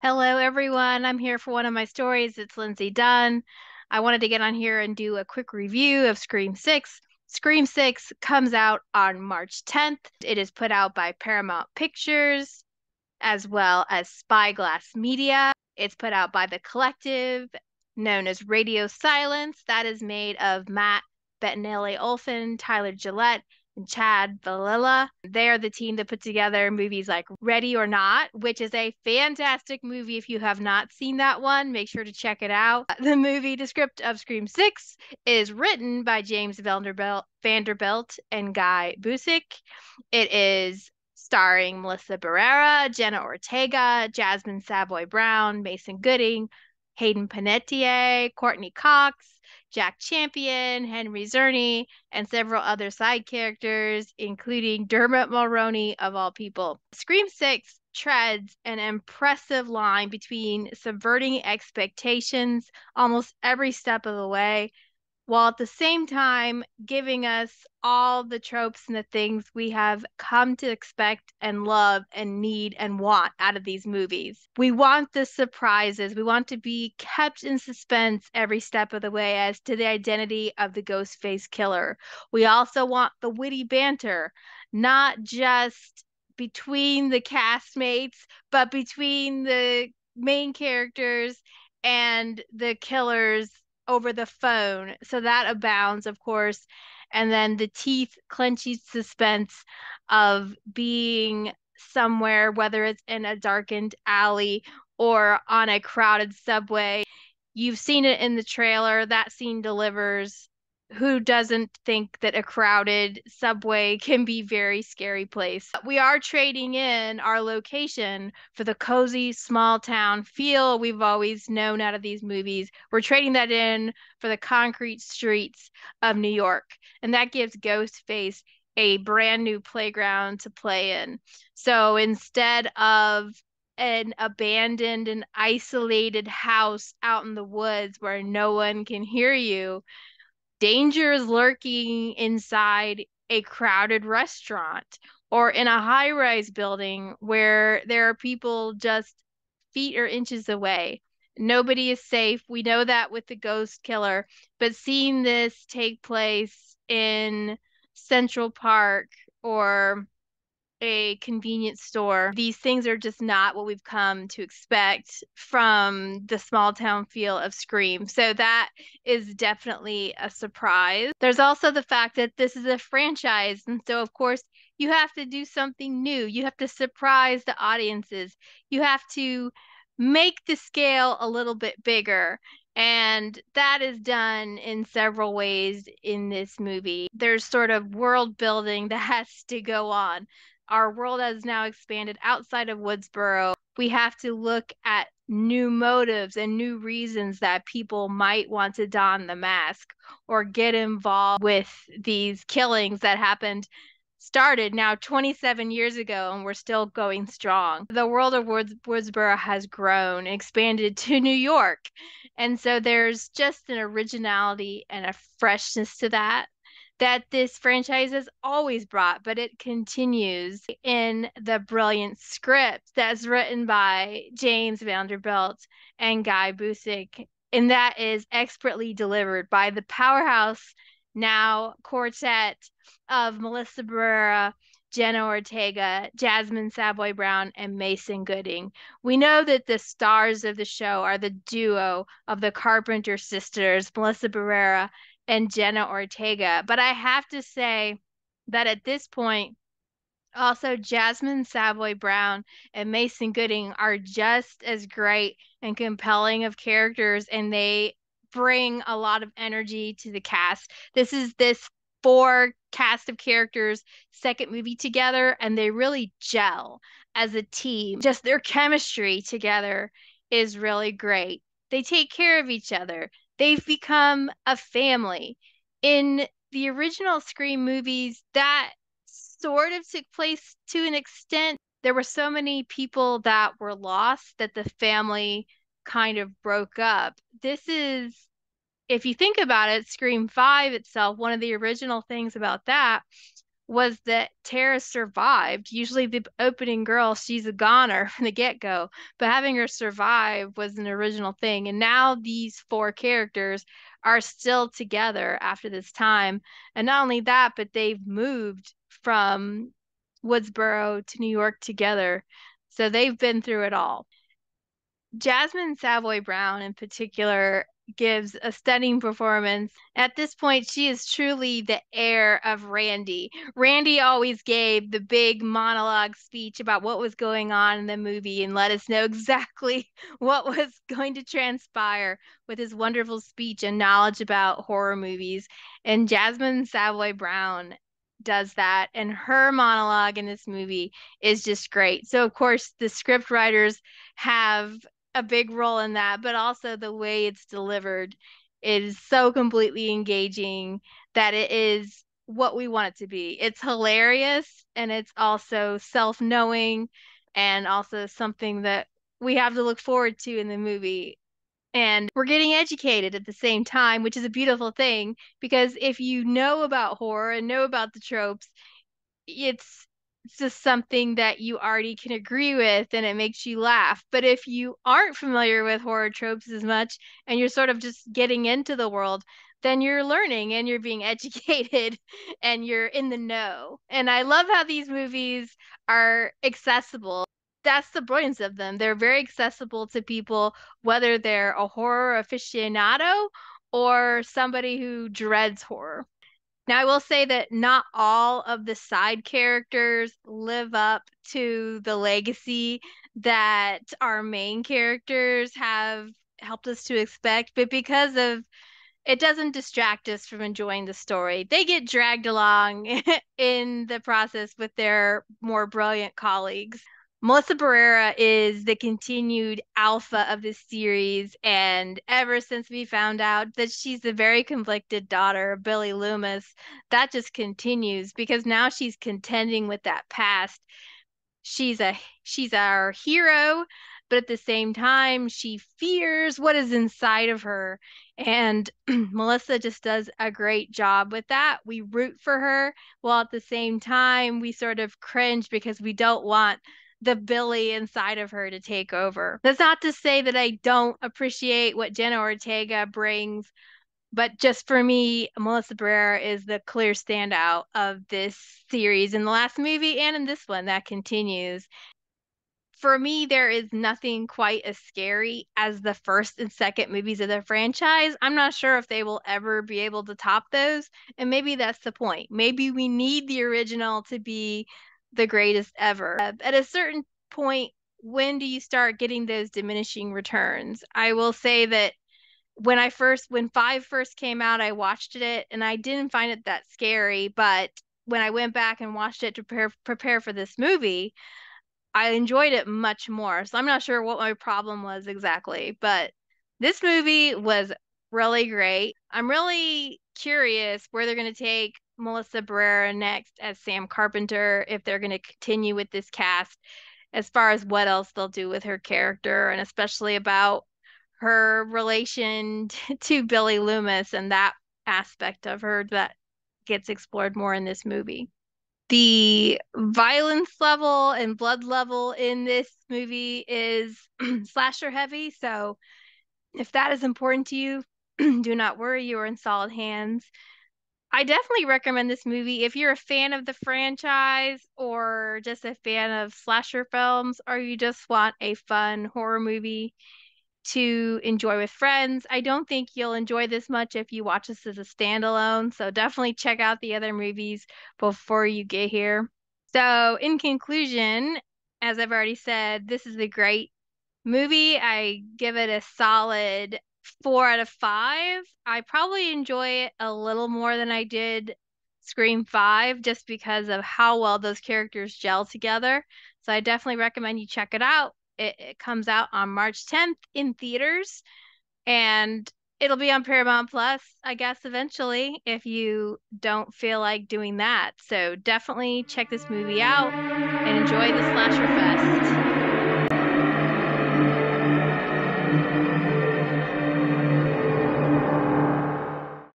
Hello, everyone. I'm here for one of my stories. It's Lindsay Dunn. I wanted to get on here and do a quick review of Scream 6. Scream 6 comes out on March 10th. It is put out by Paramount Pictures as well as Spyglass Media. It's put out by the collective known as Radio Silence. That is made of Matt Bettinelli-Olpin, Tyler Gillett, and Chad Villella. They are the team that put together movies like Ready or Not, which is a fantastic movie. If you have not seen that one, make sure to check it out. The movie, the script of Scream 6, is written by James Vanderbilt and Guy Busick. It is starring Melissa Barrera, Jenna Ortega, Jasmin Savoy Brown, Mason Gooding, Hayden Panettiere, Courteney Cox, Jack Champion, Henry Czerny, and several other side characters, including Dermot Mulroney, of all people. Scream 6 treads an impressive line between subverting expectations almost every step of the way, while at the same time giving us all the tropes and the things we have come to expect and love and need and want out of these movies. We want the surprises. We want to be kept in suspense every step of the way as to the identity of the Ghostface killer. We also want the witty banter, not just between the castmates, but between the main characters and the killers over the phone. So that abounds, of course. And then the teeth clenchy suspense of being somewhere, whether it's in a darkened alley or on a crowded subway. You've seen it in the trailer. That scene delivers. Who doesn't think that a crowded subway can be a very scary place? We are trading in our location for the cozy small town feel we've always known out of these movies. We're trading that in for the concrete streets of New York, and that gives Ghostface a brand new playground to play in. So instead of an abandoned and isolated house out in the woods where no one can hear you, danger is lurking inside a crowded restaurant or in a high-rise building where there are people just feet or inches away. Nobody is safe. We know that with the ghost killer, but seeing this take place in Central Park or a convenience store, these things are just not what we've come to expect from the small town feel of Scream. So that is definitely a surprise. There's also the fact that this is a franchise. And so, of course, you have to do something new. You have to surprise the audiences. You have to make the scale a little bit bigger. And that is done in several ways in this movie. There's sort of world building that has to go on. Our world has now expanded outside of Woodsboro. We have to look at new motives and new reasons that people might want to don the mask or get involved with these killings that started now 27 years ago, and we're still going strong. The world of Woodsboro has grown, expanded to New York. And so there's just an originality and a freshness to that this franchise has always brought, but it continues in the brilliant script that's written by James Vanderbilt and Guy Busick, and that is expertly delivered by the powerhouse now quartet of Melissa Barrera, Jenna Ortega, Jasmin Savoy Brown, and Mason Gooding. We know that the stars of the show are the duo of the Carpenter sisters, Melissa Barrera and Jenna Ortega. But I have to say that at this point, also Jasmin Savoy Brown and Mason Gooding are just as great and compelling of characters, and they bring a lot of energy to the cast. This is this four cast of characters second movie together, and they really gel as a team. Just their chemistry together is really great. They take care of each other. They've become a family. In the original Scream movies, that sort of took place to an extent. There were so many people that were lost that the family kind of broke up. This is, if you think about it, Scream 5 itself, one of the original things about that was that Tara survived. Usually the opening girl, she's a goner from the get-go, but having her survive was an original thing. And now these four characters are still together after this time. And not only that, but they've moved from Woodsboro to New York together. So they've been through it all. Jasmin Savoy Brown, in particular, gives a stunning performance. At this point, she is truly the heir of Randy. Randy always gave the big monologue speech about what was going on in the movie and let us know exactly what was going to transpire with his wonderful speech and knowledge about horror movies. And Jasmin Savoy Brown does that, and her monologue in this movie is just great. So, of course, the script writers have a big role in that, but also the way it's delivered is so completely engaging that it is what we want it to be. It's hilarious and it's also self-knowing and also something that we have to look forward to in the movie. And we're getting educated at the same time, which is a beautiful thing because if you know about horror and know about the tropes, it's just something that you already can agree with and it makes you laugh. But if you aren't familiar with horror tropes as much and you're sort of just getting into the world, then you're learning and you're being educated and you're in the know. And I love how these movies are accessible. That's the brilliance of them. They're very accessible to people, whether they're a horror aficionado or somebody who dreads horror. Now, I will say that not all of the side characters live up to the legacy that our main characters have helped us to expect, but because of it doesn't distract us from enjoying the story. They get dragged along in the process with their more brilliant colleagues. Melissa Barrera is the continued alpha of this series, and ever since we found out that she's the very conflicted daughter of Billy Loomis, that just continues because now she's contending with that past. She's our hero, but at the same time, she fears what is inside of her. And Melissa just does a great job with that. We root for her, while at the same time, we sort of cringe because we don't want the Billy inside of her to take over. That's not to say that I don't appreciate what Jenna Ortega brings, but just for me, Melissa Barrera is the clear standout of this series in the last movie and in this one that continues. For me, there is nothing quite as scary as the first and second movies of the franchise. I'm not sure if they will ever be able to top those, and maybe that's the point. Maybe we need the original to be the greatest ever. At a certain point, when do you start getting those diminishing returns? I will say that when five first came out, I watched it and I didn't find it that scary, but when I went back and watched it to prepare for this movie, I enjoyed it much more. So I'm not sure what my problem was exactly, but this movie was really great. I'm really curious where they're going to take Melissa Barrera next as Sam Carpenter, if they're going to continue with this cast, as far as what else they'll do with her character, and especially about her relation to Billy Loomis and that aspect of her that gets explored more in this movie. The violence level and blood level in this movie is slasher heavy. So if that is important to you, do not worry, you are in solid hands. I definitely recommend this movie if you're a fan of the franchise or just a fan of slasher films, or you just want a fun horror movie to enjoy with friends. I don't think you'll enjoy this much if you watch this as a standalone. So definitely check out the other movies before you get here. So, in conclusion, as I've already said, this is a great movie. I give it a solid 4 out of 5. I probably enjoy it a little more than I did Scream 5 just because of how well those characters gel together. So, I definitely recommend you check it out. It comes out on March 10th in theaters, and it'll be on Paramount Plus, I guess, eventually, if you don't feel like doing that. So definitely check this movie out and enjoy the Slasher Fest.